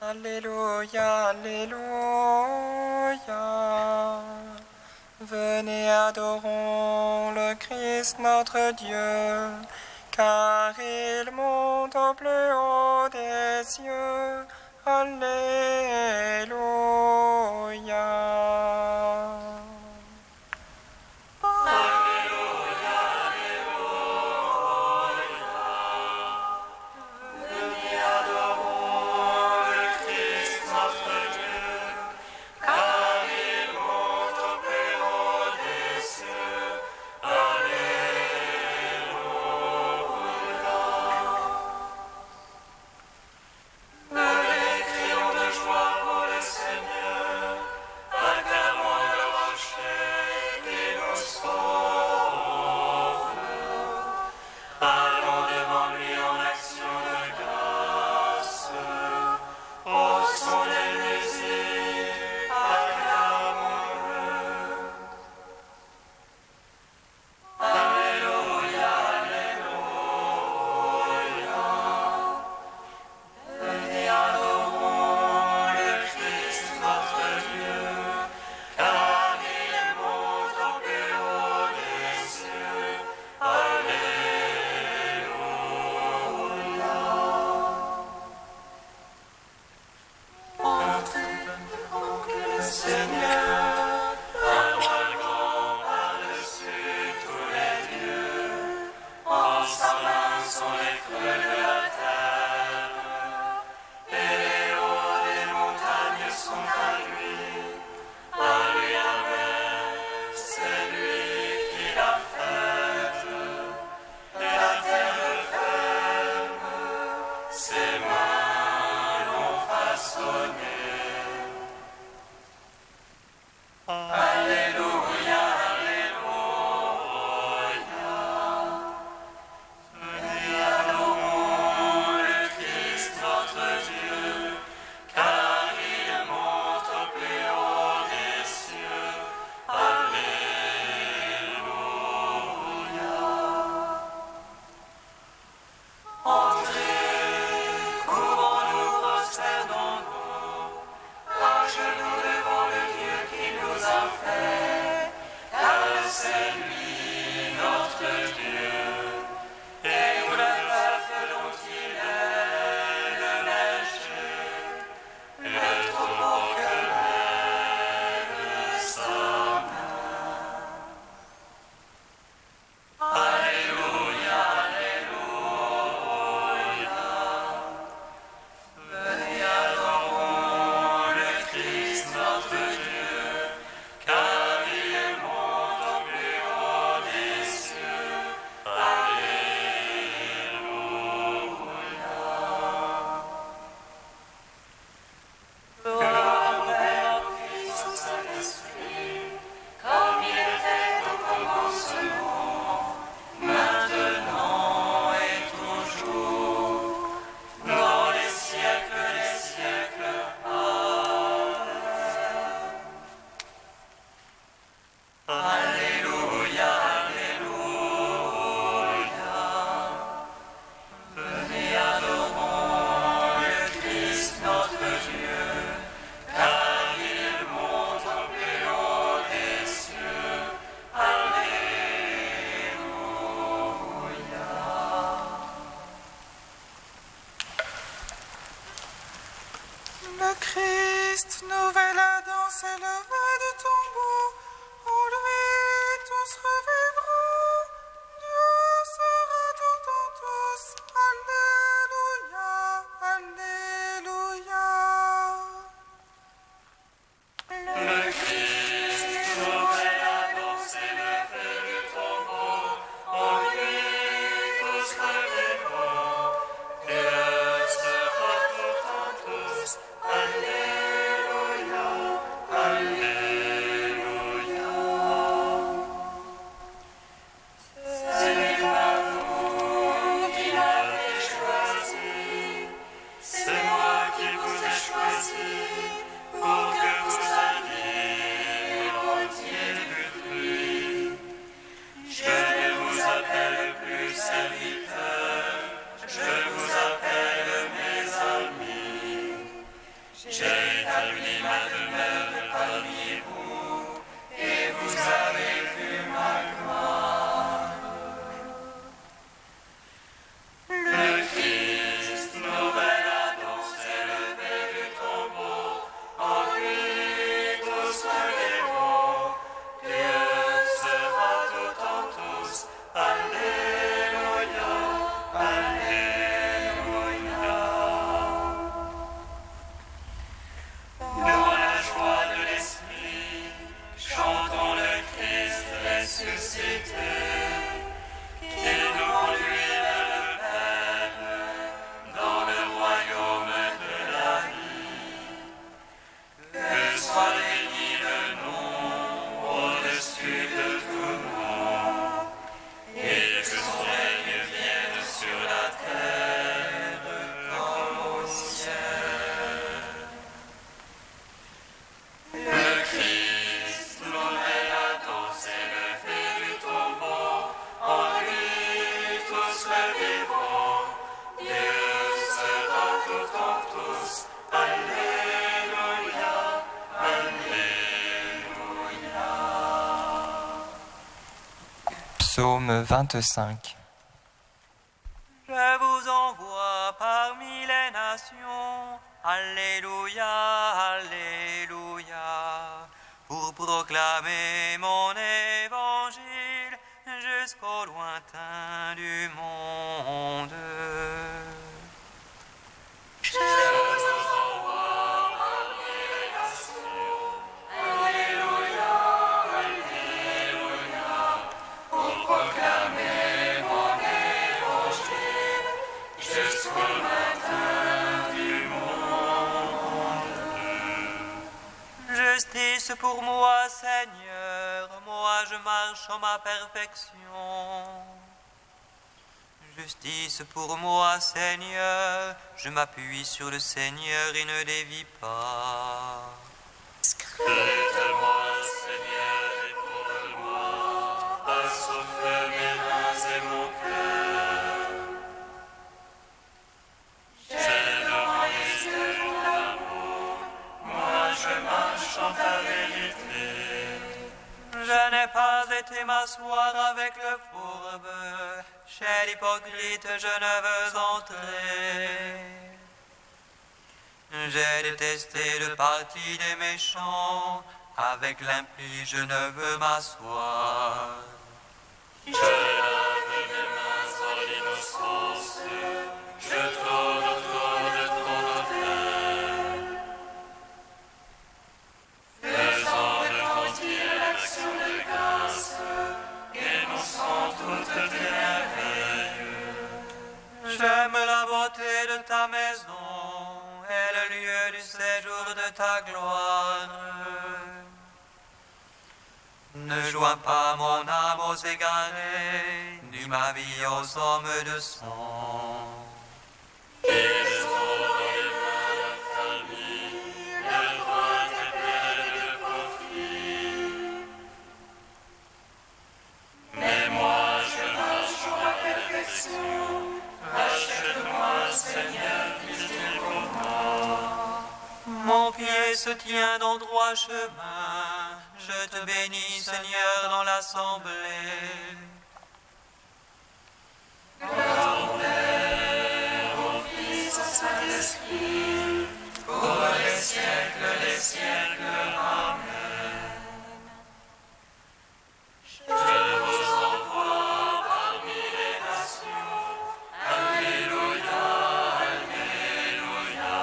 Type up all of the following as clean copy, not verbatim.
Alléluia, Alléluia. Venez, adorons le Christ notre Dieu, car il monte au plus haut des cieux. Alléluia. Le Christ, nouvelle Adam, s'éleva du tombeau. En lui, Psaume 25. Je vous envoie parmi les nations, Alléluia, Alléluia, pour proclamer mon évangile jusqu'au lointain du monde. Je vous envoie parmi les nations, Alléluia, Alléluia, pour proclamer mon évangile jusqu'au matin du monde. Justice pour moi, Seigneur, moi je marche en ma perfection. Justice pour moi, Seigneur, je m'appuie sur le Seigneur et ne dévie pas. Scrute-moi, Seigneur, éprouve-moi, passe au feu mes reins et mon cœur. J'ai devant les yeux ton amour, moi je marche en ta vérité. Je n'ai pas été m'asseoir avec le fourbe, chez l'hypocrite je ne veux entrer. J'ai détesté le parti des méchants, avec l'impie je ne veux m'asseoir. Je lave mes mains en l'innocence, je trône autour de ton autel. Faisant retentir l'action de grâce, énonçant toutes tes merveilles. J'aime la beauté de ta maison et le lieu du séjour de ta gloire. Ne joins pas mon âme aux égarés, ni ma vie aux hommes de sang. Ils ont dans les mains l'infamie, leur droite est pleine de profit. Mais moi je marche en la perfection, rachète-moi Seigneur, pitié pour moi. Mon pied se tient dans le droit chemin, je te bénis Seigneur dans l'assemblée. Au Père, au Fils, au Saint-Esprit, pour les siècles des siècles. Amen. Je vous envoie parmi les nations, Alléluia, Alléluia,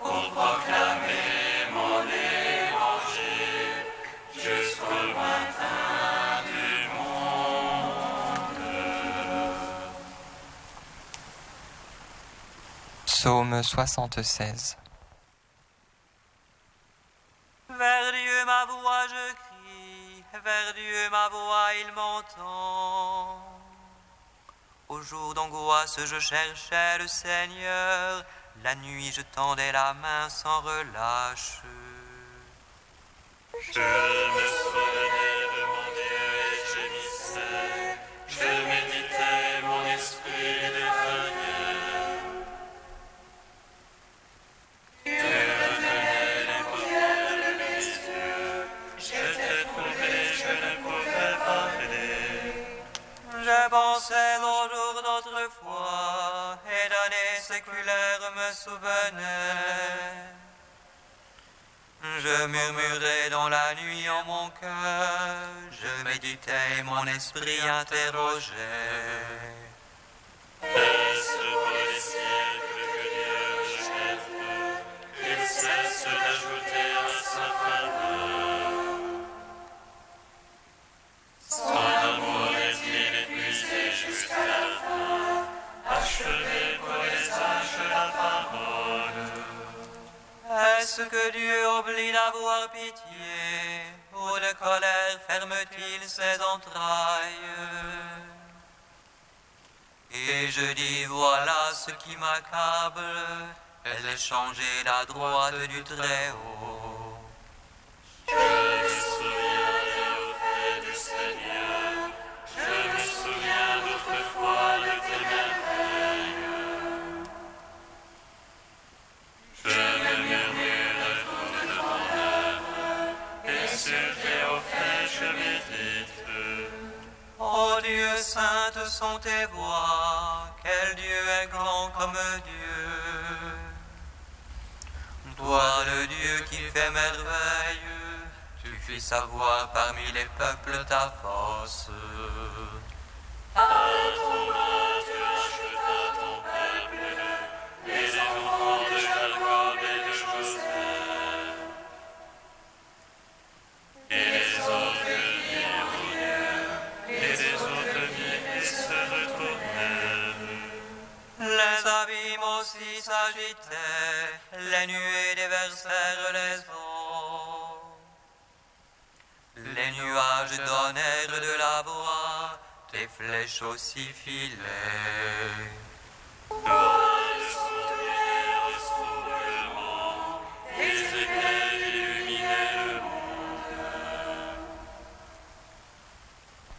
pour proclamer mon évangile jusqu'au lointain du monde. Psaume 76. Vers Dieu ma voix je crie, vers Dieu ma voix il m'entend. Au jour d'angoisse je cherchais le Seigneur, la nuit je tendais la main sans relâche. Je me souvenais de mon Dieu et gémissais, je méditais mon esprit défaillait. Dieu retenait les paupières de mes yeux, j'étais troublé, je ne pouvais parler. Je pensais au jour d'autrefois, et d'années séculaires me souvenais. Je murmurais dans la nuit en mon cœur, je méditais et mon esprit interrogeait. Est-ce pour les siècles que Dieu rejette, qu'il cesse d'ajouter à sa faveur? Son amour est-il épuisé jusqu'à la fin, achevé pour les âges la parole? Est-ce que Dieu oublie d'avoir pitié, ou de colère ferme-t-il ses entrailles? Et je dis, voilà ce qui m'accable, elle est changée la droite du Très-Haut. Je me souviens des hauts faits du Seigneur, je me souviens d'autrefois de tes merveilles. Je me murmure tout de ton œuvre, et sur tes hauts faits je médite. Ô Dieu, quelles saintes sont tes voies, quel Dieu est grand comme Dieu. Toi, le Dieu qui fait merveille, tu fais savoir parmi les peuples ta force. À ton bras tu achetas ton peuple, les enfants de Jacob et de Joseph. Et les autres virent, et les autres virent et se retournèrent. Les abîmes aussi s'agitaient, les nuées déversèrent les eaux. Les nuages donnèrent de la voix, tes flèches aussi filaient. Voiles soutenèrent sous le monde, les éclairs illuminaient le monde.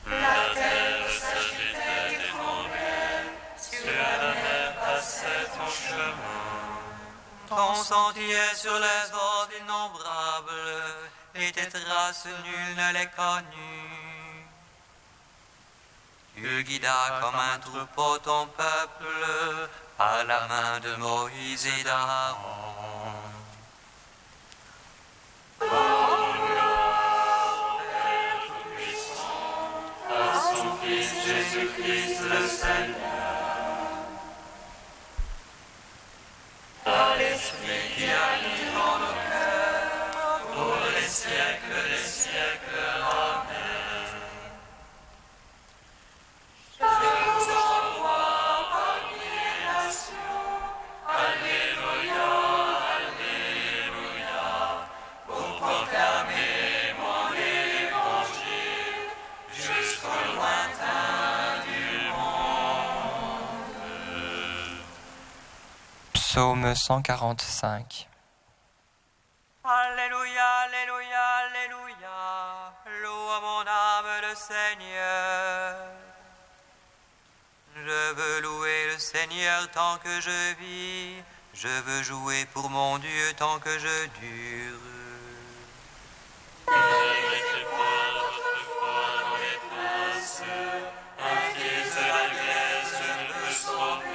La terre s'agitait et tremblait, sur la mer passait ton chemin. Ton sentier sur les eaux innombrables, et tes traces nul ne les connut. Tu guidas comme un troupeau ton peuple, par la main de Moïse et d'Aaron. À son Fils Jésus-Christ le Seigneur. À l'Esprit qui habite en nos cœurs, pour les siècles des siècles. Amen. Je vous envoie parmi les nations. Alléluia, Alléluia, pour proclamer mon évangile jusqu'au lointain du monde. Psaume 145. Alléluia, Alléluia, Alléluia, loue à mon âme le Seigneur. Je veux louer le Seigneur tant que je vis, je veux jouer pour mon Dieu tant que je dure. Ne mettez pas votre foi dans les princes, un fils de la glaise ne peut sauver.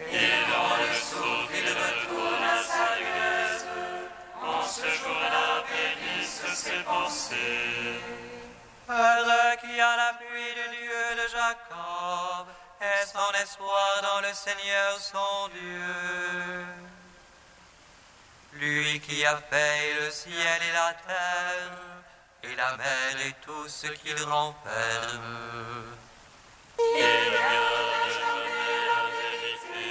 Et dans le souffle il retourne à sa glaise, en ce jour-là périssent ses pensées. Heureux qui a l'appui du Dieu de Jacob, et son espoir dans le Seigneur son Dieu. Lui qui a fait le ciel et la terre, et la mer et tout ce qu'il renferme. Il garde jamais la vérité,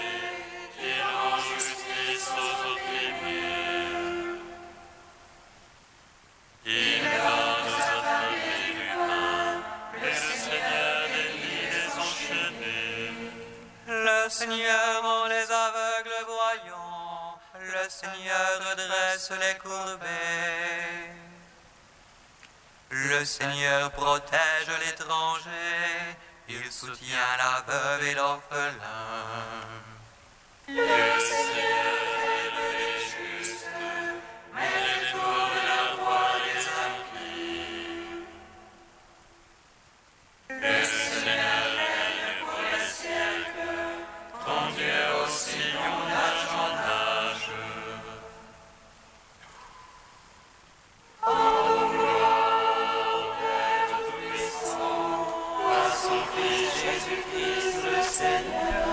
il rend justice aux opprimés. Il donne aux affamés du pain, mais le Seigneur délie les enchaînés. Le Seigneur rend les aveugles voyants, le Seigneur redresse les courbés. Le Seigneur protège l'étranger, il soutient la veuve et l'orphelin. Le Seigneur aime les justes, mais détourne la voie des impies. Le Seigneur règne pour les siècles, ton Dieu aussi en âge en âge. En gloire au Père Tout-Puissant, à son Fils Jésus-Christ le Seigneur.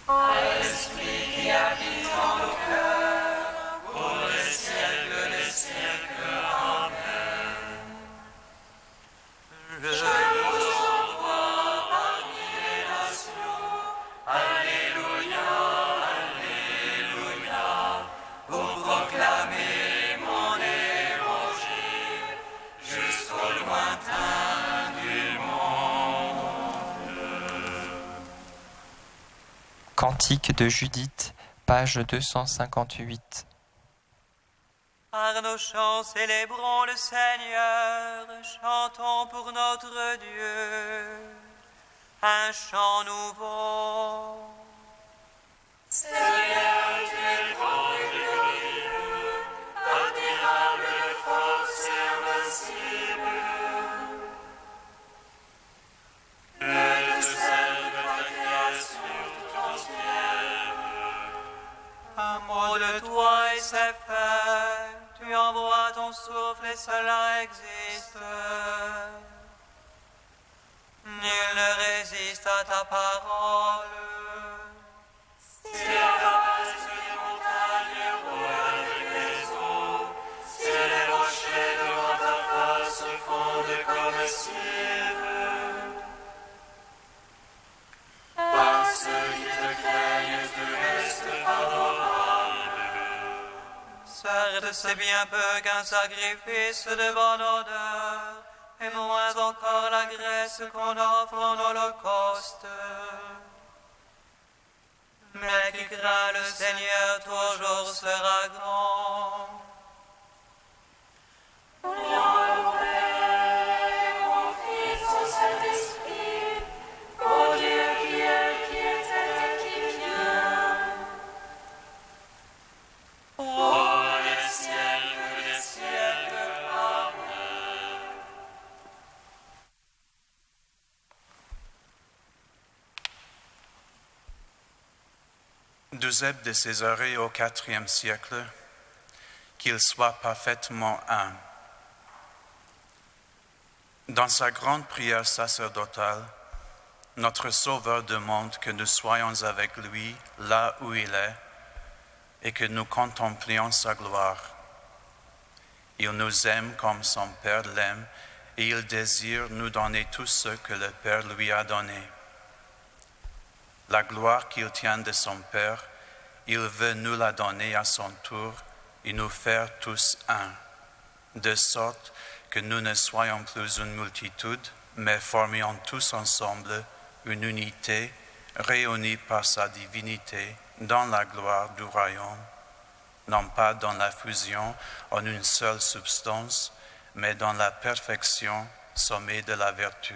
À l'Esprit qui habite en nos cœurs, pour les siècles des siècles. Amen. Je vous envoie parmi les nations. Alléluia, Alléluia, pour proclamer mon évangile jusqu'au lointain du monde. Cantique de Judith, page 258. Par nos chants célébrons le Seigneur, chantons pour notre Dieu un chant nouveau. Seigneur, tu es grand et glorieux, admirable de force et Tu envoies ton souffle et cela existe. Nul ne résiste à ta parole. C'est la base des montagnes roulent avec les eaux. C'est les rochers devant ta face fondent comme cire. Par ceux qui te craignent, tu restes favorable. Certes, c'est bien peu qu'un sacrifice de bonne odeur, et moins encore la graisse qu'on offre en holocauste. Mais qui craint le Seigneur toujours sera grand. Mon Père, mon Fils, au Saint-Esprit, mon Dieu qui était et qui vient. Oh, les siècles des siècles, Amen. D'Eusèbe de Césarée au IVe siècle, qu'il soit parfaitement un. Dans sa grande prière sacerdotale, notre Sauveur demande que nous soyons avec lui là où il est et que nous contemplions sa gloire. Il nous aime comme son Père l'aime et il désire nous donner tout ce que le Père lui a donné. La gloire qu'il tient de son Père, il veut nous la donner à son tour et nous faire tous un, de sorte que nous ne soyons plus une multitude, mais formions tous ensemble une unité réunie par sa divinité dans la gloire du royaume, non pas dans la fusion en une seule substance, mais dans la perfection sommet de la vertu.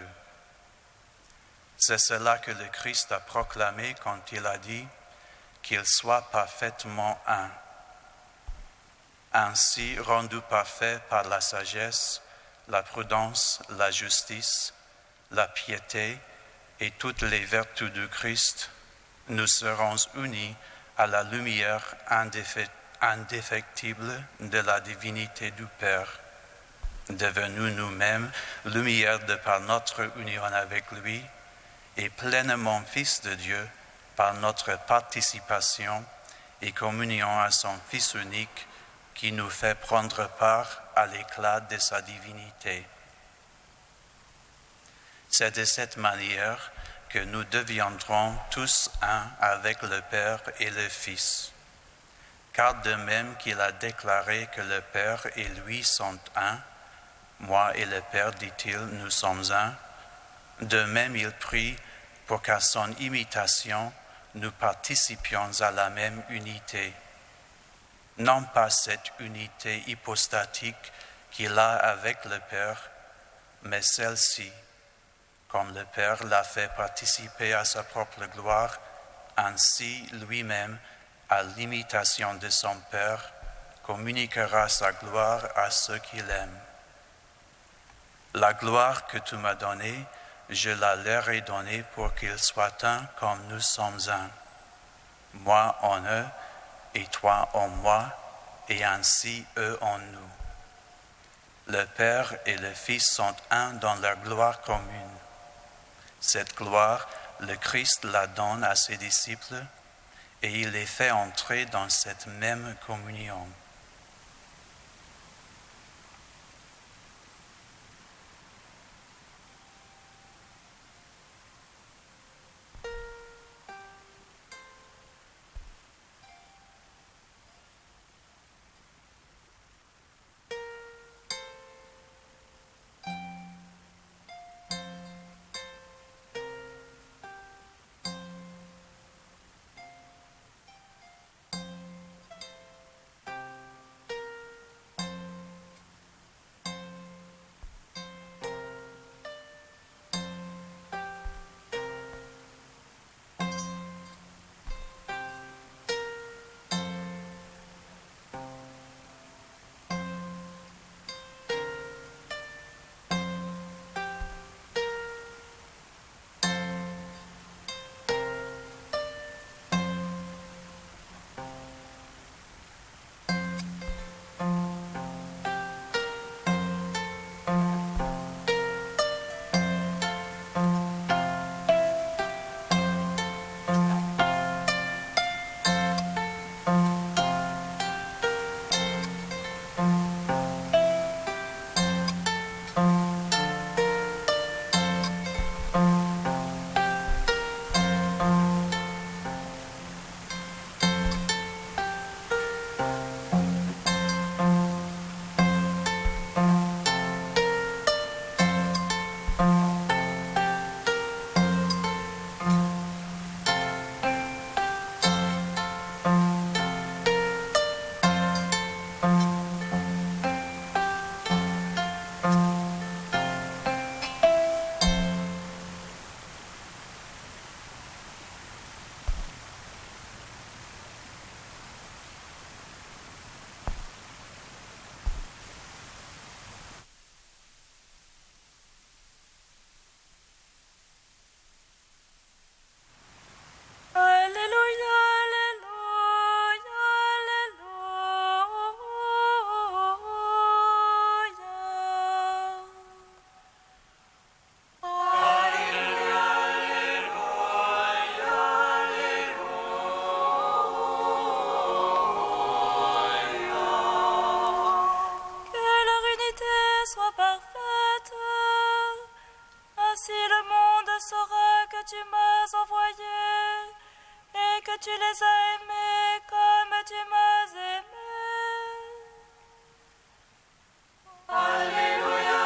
C'est cela que le Christ a proclamé quand il a dit qu'il soit parfaitement un. Ainsi rendu parfait par la sagesse, la prudence, la justice, la piété et toutes les vertus du Christ, nous serons unis à la lumière indéfectible de la divinité du Père, devenus nous-mêmes lumière de par notre union avec lui et pleinement fils de Dieu par notre participation et communion à son Fils unique qui nous fait prendre part à l'éclat de sa divinité. C'est de cette manière que nous deviendrons tous un avec le Père et le Fils. Car de même qu'il a déclaré que le Père et lui sont un, moi et le Père, dit-il, nous sommes un, de même il prie pour qu'à son imitation, nous participions à la même unité. Non pas cette unité hypostatique qu'il a avec le Père, mais celle-ci, comme le Père l'a fait participer à sa propre gloire, ainsi lui-même, à l'imitation de son Père, communiquera sa gloire à ceux qu'il aime. La gloire que tu m'as donnée, je la leur ai donnée pour qu'ils soient un comme nous sommes un. Moi en eux et toi en moi, et ainsi eux en nous. Le Père et le Fils sont un dans leur gloire commune. Cette gloire, le Christ la donne à ses disciples et il les fait entrer dans cette même communion. les as aimés comme tu m'as aimé. Alléluia,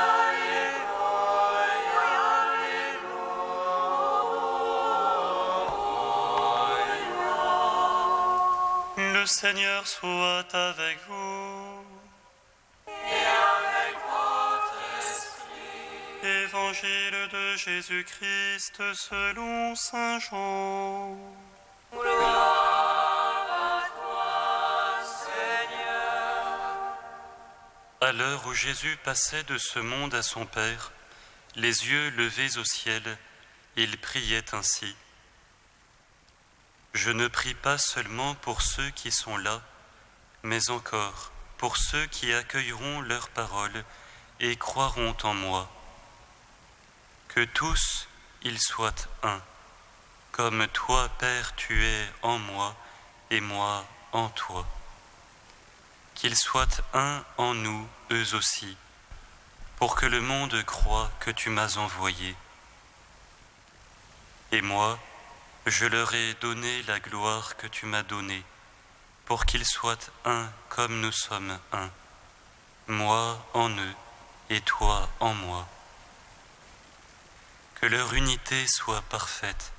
Le Seigneur soit avec vous. et avec votre esprit. Évangile de Jésus-Christ selon saint Jean. Gloire à toi, Seigneur. À l'heure où Jésus passait de ce monde à son Père, les yeux levés au ciel, il priait ainsi. Je ne prie pas seulement pour ceux qui sont là, mais encore pour ceux qui accueilleront leurs paroles et croiront en moi. Que tous, ils soient un, comme toi, Père, tu es en moi et moi en toi. Qu'ils soient un en nous, eux aussi, pour que le monde croie que tu m'as envoyé. Et moi, je leur ai donné la gloire que tu m'as donnée, pour qu'ils soient un comme nous sommes un, moi en eux et toi en moi. Que leur unité soit parfaite.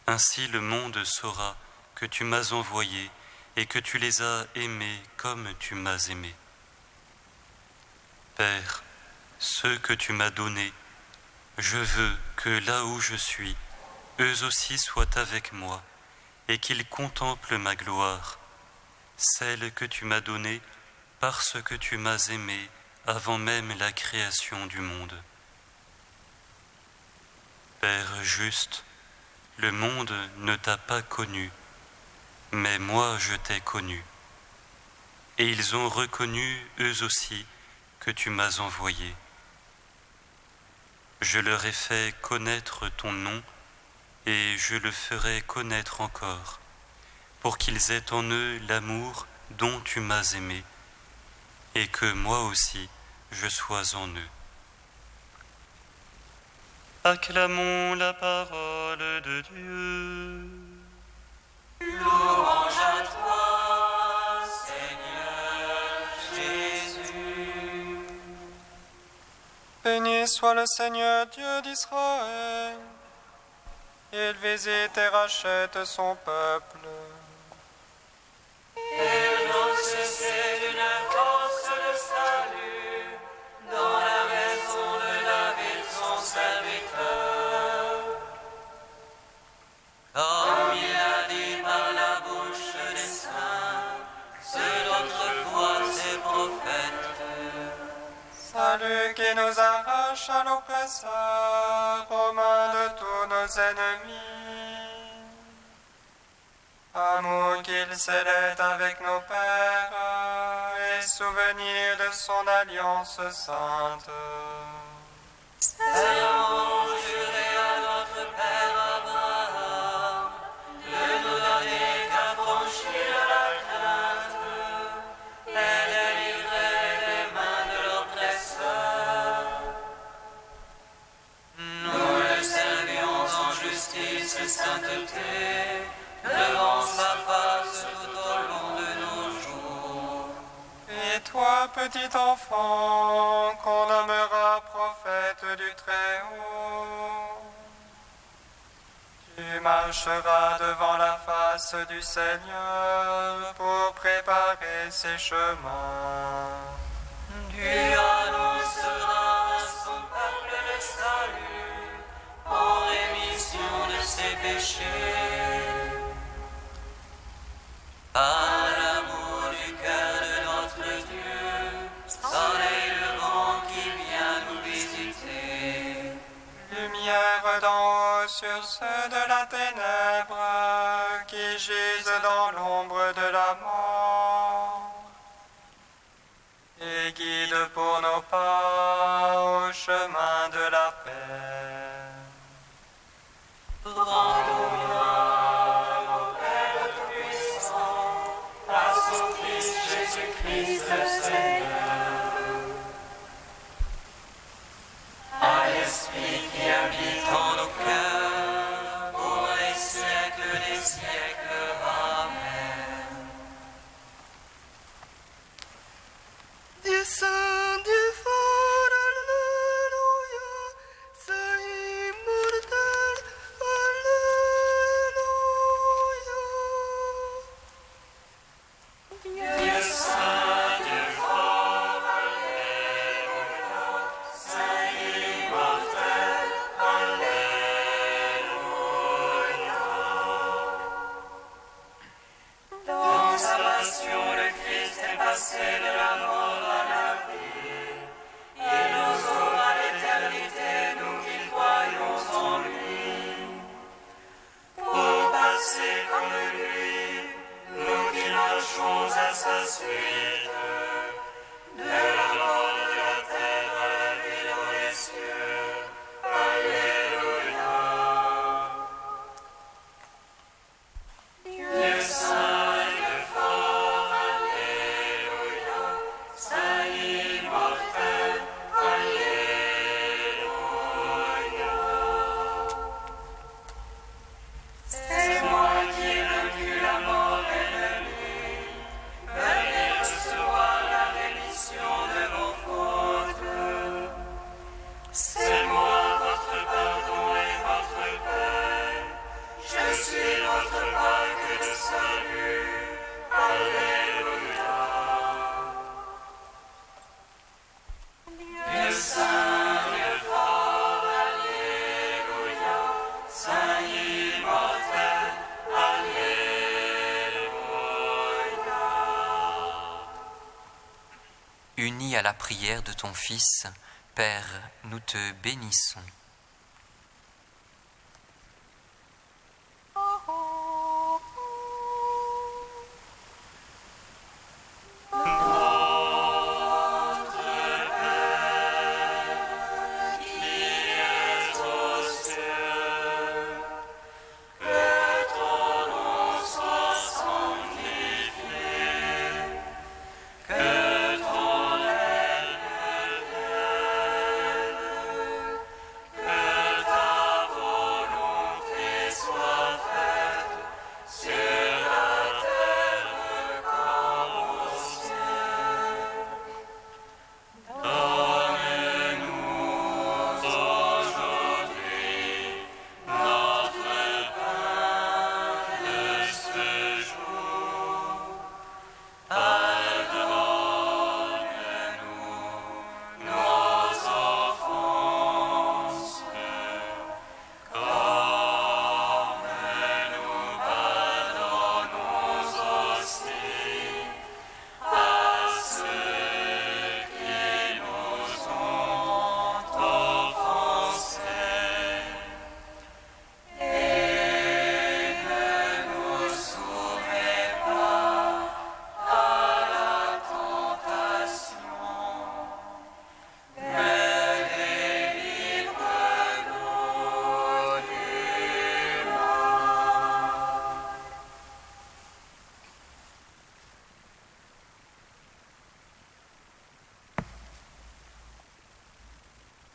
Ainsi le monde saura que tu m'as envoyé et que tu les as aimés comme tu m'as aimé. Père, ceux que tu m'as donnés, je veux que là où je suis, eux aussi soient avec moi, et qu'ils contemplent ma gloire, celle que tu m'as donnée parce que tu m'as aimé avant même la création du monde. Père juste, le monde ne t'a pas connu, mais moi je t'ai connu, et ils ont reconnu eux aussi que tu m'as envoyé. Je leur ai fait connaître ton nom, et je le ferai connaître encore, pour qu'ils aient en eux l'amour dont tu m'as aimé, et que moi aussi je sois en eux. Acclamons la parole de Dieu. Louange à toi, Seigneur Jésus. Béni soit le Seigneur Dieu d'Israël. Il visite et rachète son peuple. Et non cesser d'une force de salut, dans la maison de David son serviteur. Comme il a dit par la bouche des saints, ceux d'autrefois ses prophètes. Salut qui nous arrache à l'oppresseur, aux mains de tous nos ennemis. Amour qu'il scellait avec nos pères, et souvenir de son alliance sainte. Serment juré à notre Père Abraham, de nous donner qu'affranchir de la crainte, et délivrer des mains de l'oppresseur. Nous le servions en justice et sainteté, devant sa face tout au long de nos jours. Et toi, petit enfant, qu'on nommera prophète du Très-Haut, tu marcheras devant la face du Seigneur pour préparer ses chemins. Tu annonceras à son peuple le salut, en rémission de ses péchés. Par l'amour du cœur de notre Dieu, soleil levant qui vient nous visiter. Lumière d'en haut sur ceux de la ténèbre qui gisent dans l'ombre de la mort. Et guide pour nos pas au chemin de la paix. Rendons gloire au Père Tout-Puissant, à son Fils Jésus-Christ le Seigneur, à l'Esprit qui habite en nos cœurs, pour les siècles des Saint Dieu fort, Alléluia, Saint immortel, Alléluia. Dieu saint, Dieu fort, Alléluia, Saint immortel, Alléluia. Dans sa passion, le Christ est passé de la mort à la vie. Il nous sauve à l'éternité, nous qui croyons en lui. Pour passer comme lui, nous qui marchons à sa suite, de la mort de la terre à la vie dans les cieux. Alléluia. Dieu saint, Dieu fort, Alléluia, Saint immortel, Alléluia. C'est moi qui ai vaincu la mort ennemie. Venez recevoir la rémission de vos fautes. C'est moi votre pardon et votre paix. Je suis votre bague de salut. Alléluia. Dieu saint, Dieu fort, Alléluia, Saint immortel, Alléluia. Unis à la prière de ton Fils, Père, nous te bénissons.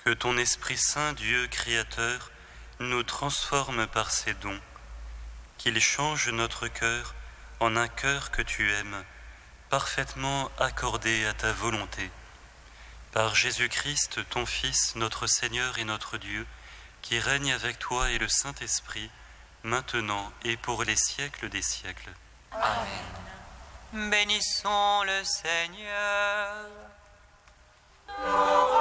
Que ton Esprit Saint, Dieu Créateur, nous transforme par ses dons, qu'il change notre cœur en un cœur que tu aimes, parfaitement accordé à ta volonté. Par Jésus-Christ, ton Fils, notre Seigneur et notre Dieu, qui règne avec toi et le Saint-Esprit, maintenant et pour les siècles des siècles. Bénissons le Seigneur. Nous